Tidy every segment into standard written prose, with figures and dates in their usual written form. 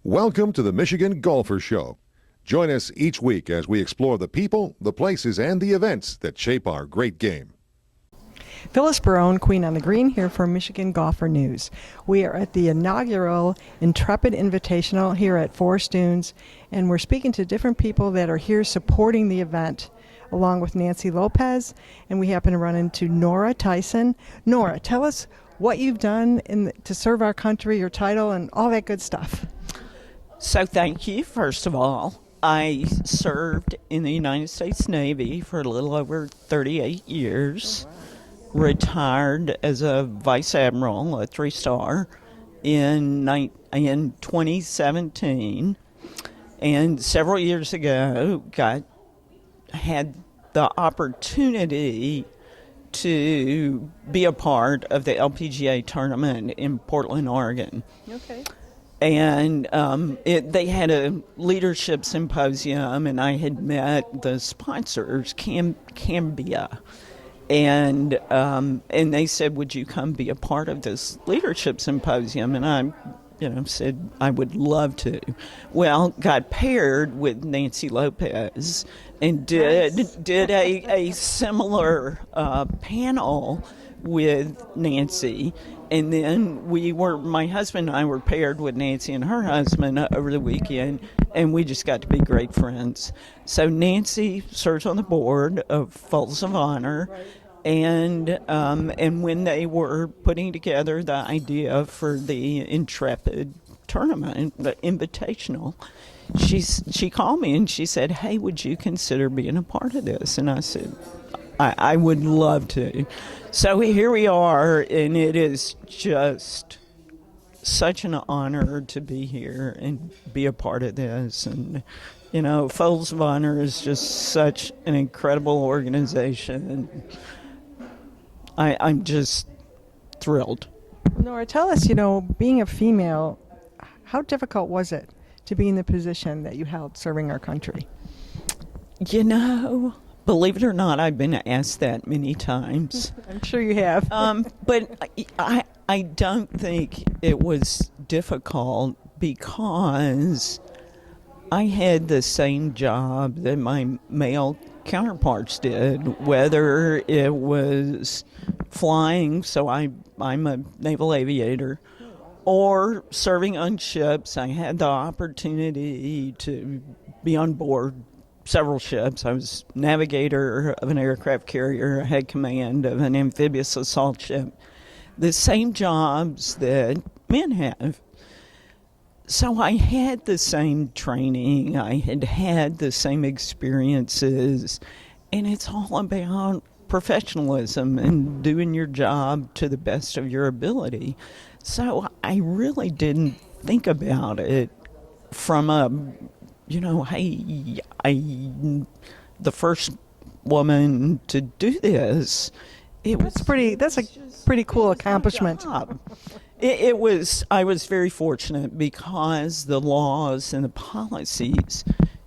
Welcome to the Michigan Golfer Show. Join us each week as we explore the people, the places, and the events that shape our great game. Phyllis Barone, Queen on the Green, here for Michigan Golfer News. We are at the inaugural Intrepid Invitational here at Forest Dunes, and we're speaking to different people that are here supporting the event, along with Nancy Lopez, and we happen to run into Nora Tyson. Nora, tell us what you've done to serve our country, your title, and all that good stuff. So thank you, first of all. I served in the United States Navy for a little over 38 years. Oh, wow. Retired as a Vice Admiral, a 3-star, in 2017. And several years ago, had the opportunity to be a part of the LPGA tournament in Portland, Oregon. Okay. And they had a leadership symposium, and I had met the sponsors, Cambia, and they said, "Would you come be a part of this leadership symposium?" And I, said I would love to. Well, got paired with Nancy Lopez and did a similar panel with Nancy. And then my husband and I were paired with Nancy and her husband over the weekend, and we just got to be great friends. So Nancy serves on the board of Folds of Honor, and when they were putting together the idea for the Intrepid tournament, the Invitational, she called me and she said, "Hey, would you consider being a part of this?" And I said, I would love to. So here we are, and it is just such an honor to be here and be a part of this. And, Folds of Honor is just such an incredible organization. I'm just thrilled. Nora, tell us, being a female, how difficult was it to be in the position that you held serving our country? Believe it or not, I've been asked that many times. I'm sure you have. But I don't think it was difficult because I had the same job that my male counterparts did, whether it was flying, so I'm a naval aviator, or serving on ships. I had the opportunity to be on board several ships. I was navigator of an aircraft carrier. I had command of an amphibious assault ship. The same jobs that men have. So I had the same training. I had the same experiences. And it's all about professionalism and doing your job to the best of your ability. So I really didn't think about it from a hey, the first woman to do this. That's a pretty cool accomplishment. I was very fortunate because the laws and the policies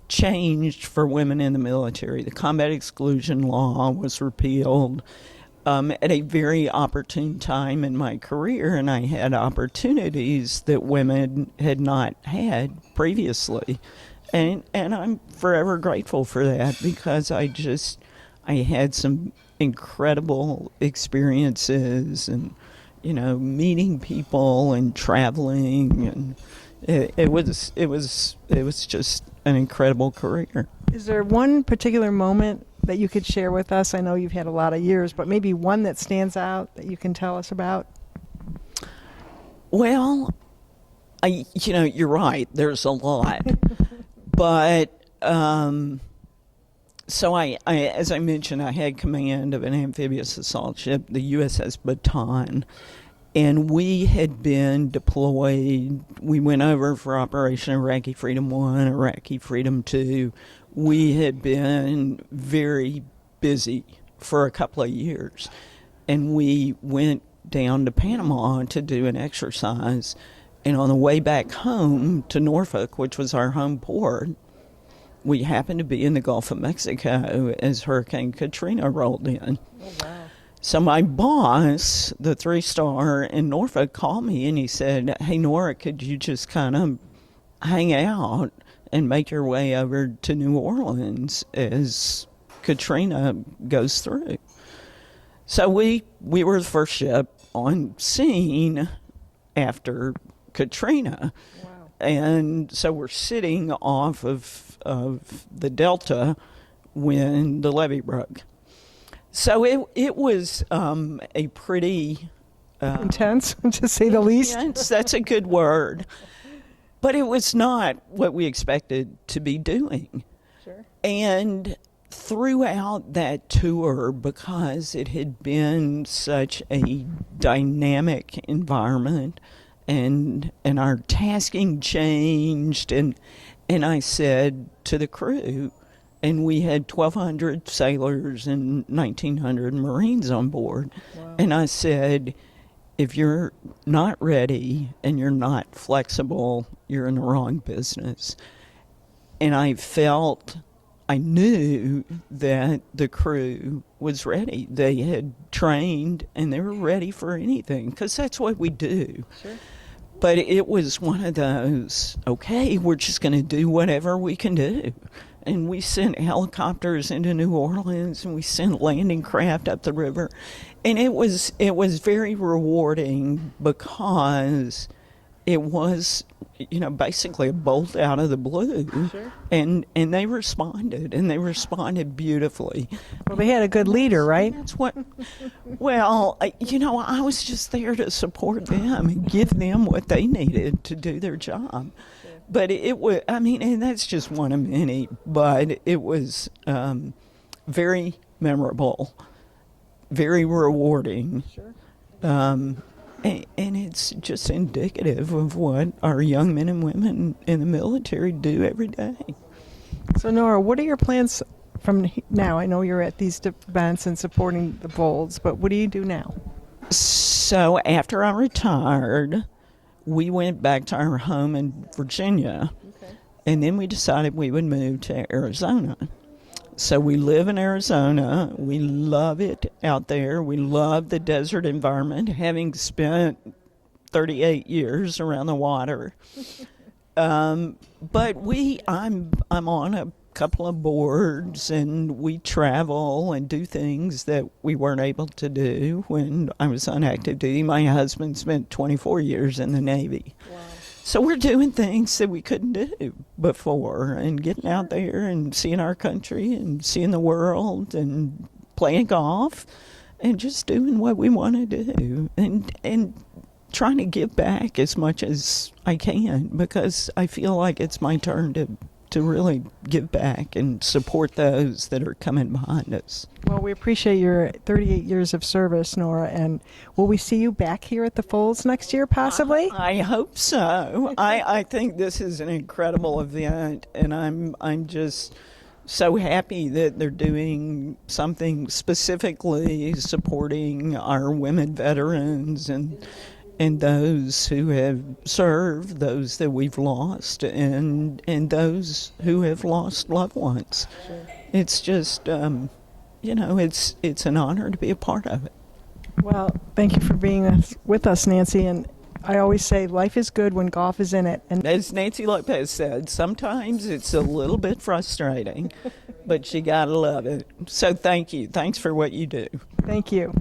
changed for women in the military. The combat exclusion law was repealed at a very opportune time in my career, and I had opportunities that women had not had previously. And I'm forever grateful for that because I had some incredible experiences and, meeting people and traveling, and it was just an incredible career. Is there one particular moment that you could share with us? I know you've had a lot of years, but maybe one that stands out that you can tell us about? Well, you're right. There's a lot. But, so I, as I mentioned, I had command of an amphibious assault ship, the USS Baton, and we had been deployed. We went over for Operation Iraqi Freedom 1, Iraqi Freedom 2. We had been very busy for a couple of years, and we went down to Panama to do an exercise. And on the way back home to Norfolk, which was our home port, we happened to be in the Gulf of Mexico as Hurricane Katrina rolled in. Oh, wow. So my boss, the 3-star in Norfolk, called me and he said, "Hey, Nora, could you just kind of hang out and make your way over to New Orleans as Katrina goes through. So we were the first ship on scene after Katrina. Wow. And so we're sitting off of the Delta when the levee broke. So it was a pretty... intense, to say the least. Intense, that's a good word. But it was not what we expected to be doing. Sure. And throughout that tour, because it had been such a dynamic environment, and our tasking changed, and I said to the crew, and we had 1,200 sailors and 1,900 Marines on board, Wow. and I said, if you're not ready and you're not flexible, you're in the wrong business. And I knew that the crew was ready. They had trained and they were ready for anything, because that's what we do. Sure. But it was one of those, okay, we're just going to do whatever we can do. And we sent helicopters into New Orleans, and we sent landing craft up the river. And it was very rewarding, because it was, basically a bolt out of the blue. Sure. And they responded, and they responded beautifully. Well, they had a good leader, right? That's what, well, I was just there to support them and give them what they needed to do their job. But it was, and that's just one of many, but it was very memorable, very rewarding. Sure. And it's just indicative of what our young men and women in the military do every day. So, Nora, what are your plans from now? I know you're at these events and supporting the Bolds, but what do you do now? So after I retired, we went back to our home in Virginia, Okay. and then we decided we would move to Arizona. So we live in Arizona. We love it out there. We love the desert environment, having spent 38 years around the water. But I'm on a couple of boards, and we travel and do things that we weren't able to do when I was on active duty. My husband spent 24 years in the Navy. Wow. So we're doing things that we couldn't do before, and getting out there and seeing our country and seeing the world and playing golf and just doing what we want to do, and trying to give back as much as I can, because I feel like it's my turn to really give back and support those that are coming behind us. Well, we appreciate your 38 years of service, Nora, and will we see you back here at the Folds next year, possibly? I hope so. I think this is an incredible event, and I'm just so happy that they're doing something specifically supporting our women veterans and those who have served, those that we've lost, and those who have lost loved ones. Sure. It's just, it's an honor to be a part of it. Well, thank you for being with us, Nancy, and I always say life is good when golf is in it. And As Nancy Lopez said, sometimes it's a little bit frustrating, but you gotta love it. So thank you. Thanks for what you do. thank you.